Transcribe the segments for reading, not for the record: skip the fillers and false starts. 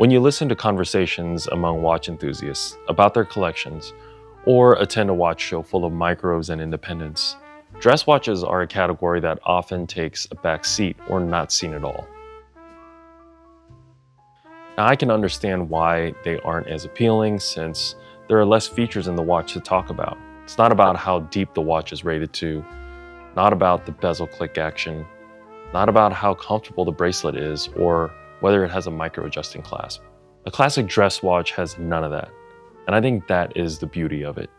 When you listen to conversations among watch enthusiasts about their collections, or attend a watch show full of micros and independents, dress watches are a category that often takes a back seat or not seen at all. Now, I can understand why they aren't as appealing since there are less features in the watch to talk about. It's not about how deep the watch is rated to, not about the bezel click action, not about how comfortable the bracelet is, or whether it has a micro-adjusting clasp. A classic dress watch has none of that, and I think that is the beauty of it.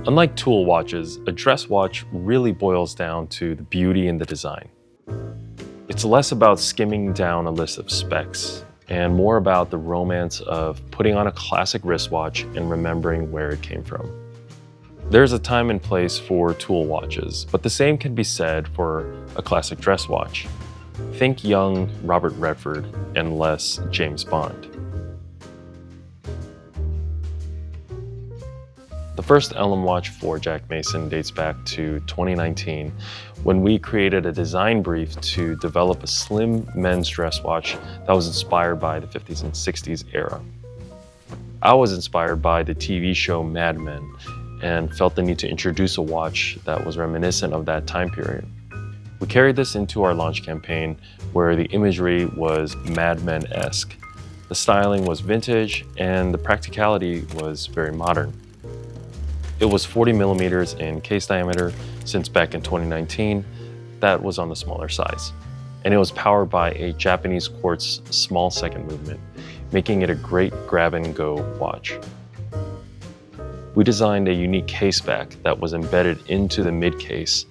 Unlike tool watches, a dress watch really boils down to the beauty in the design. It's less about skimming down a list of specs and more about the romance of putting on a classic wristwatch and remembering where it came from. There's a time and place for tool watches, but the same can be said for a classic dress watch. Think young Robert Redford and less James Bond. The first Ellum watch for Jack Mason dates back to 2019 when we created a design brief to develop a slim men's dress watch that was inspired by the 50s and 60s era. I was inspired by the TV show Mad Men and felt the need to introduce a watch that was reminiscent of that time period. We carried this into our launch campaign where the imagery was Mad Men-esque. The styling was vintage and the practicality was very modern. It was 40 millimeters in case diameter, since back in 2019, that was on the smaller size. And it was powered by a Japanese quartz small second movement, making it a great grab and go watch. We designed a unique case back that was embedded into the mid case,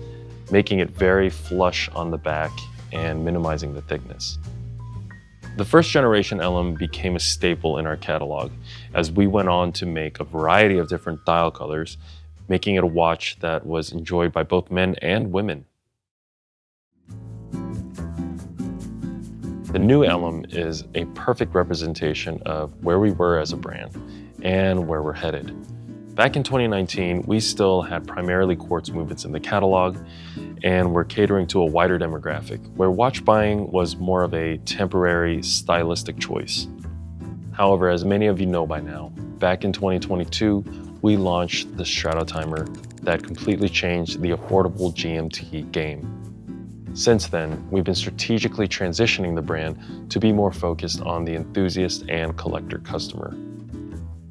making it very flush on the back and minimizing the thickness. The first generation Ellum became a staple in our catalog as we went on to make a variety of different dial colors, making it a watch that was enjoyed by both men and women. The new Ellum is a perfect representation of where we were as a brand and where we're headed. Back in 2019, we still had primarily quartz movements in the catalog and were catering to a wider demographic where watch buying was more of a temporary stylistic choice. However, as many of you know by now, back in 2022, we launched the Strat-o-timer that completely changed the affordable GMT game. Since then, we've been strategically transitioning the brand to be more focused on the enthusiast and collector customer.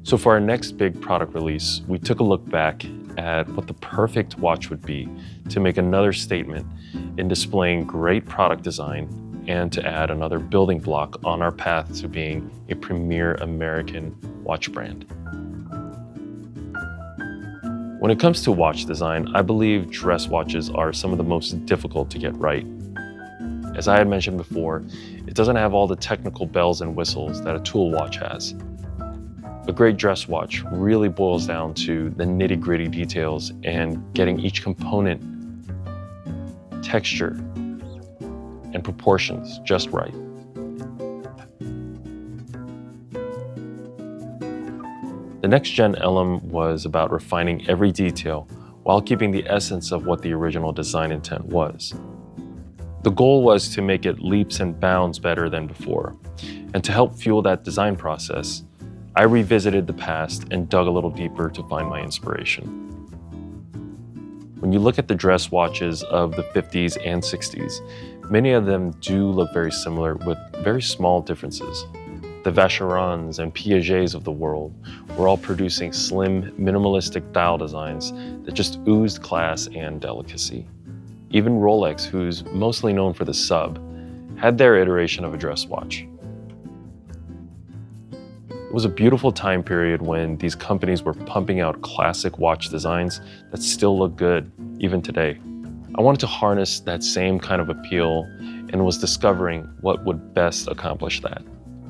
So for our next big product release, we took a look back at what the perfect watch would be to make another statement in displaying great product design and to add another building block on our path to being a premier American watch brand. When it comes to watch design, I believe dress watches are some of the most difficult to get right. As I had mentioned before, it doesn't have all the technical bells and whistles that a tool watch has. A great dress watch really boils down to the nitty-gritty details and getting each component, texture, and proportions just right. The next-gen Ellum was about refining every detail while keeping the essence of what the original design intent was. The goal was to make it leaps and bounds better than before, and to help fuel that design process, I revisited the past and dug a little deeper to find my inspiration. When you look at the dress watches of the 50s and 60s, many of them do look very similar with very small differences. The Vacherons and Piagets of the world were all producing slim, minimalistic dial designs that just oozed class and delicacy. Even Rolex, who's mostly known for the sub, had their iteration of a dress watch. It was a beautiful time period when these companies were pumping out classic watch designs that still look good, even today. I wanted to harness that same kind of appeal and was discovering what would best accomplish that.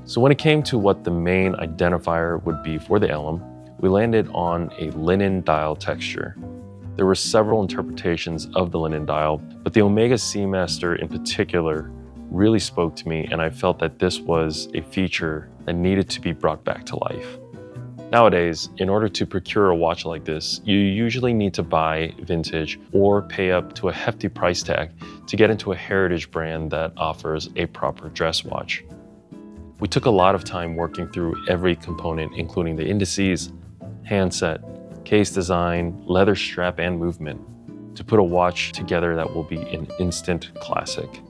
So when it came to what the main identifier would be for the Ellum, we landed on a linen dial texture. There were several interpretations of the linen dial, but the Omega Seamaster in particular really spoke to me, and I felt that this was a feature that needed to be brought back to life. Nowadays, in order to procure a watch like this, you usually need to buy vintage or pay up to a hefty price tag to get into a heritage brand that offers a proper dress watch. We took a lot of time working through every component, including the indices, handset, case design, leather strap, and movement, to put a watch together that will be an instant classic.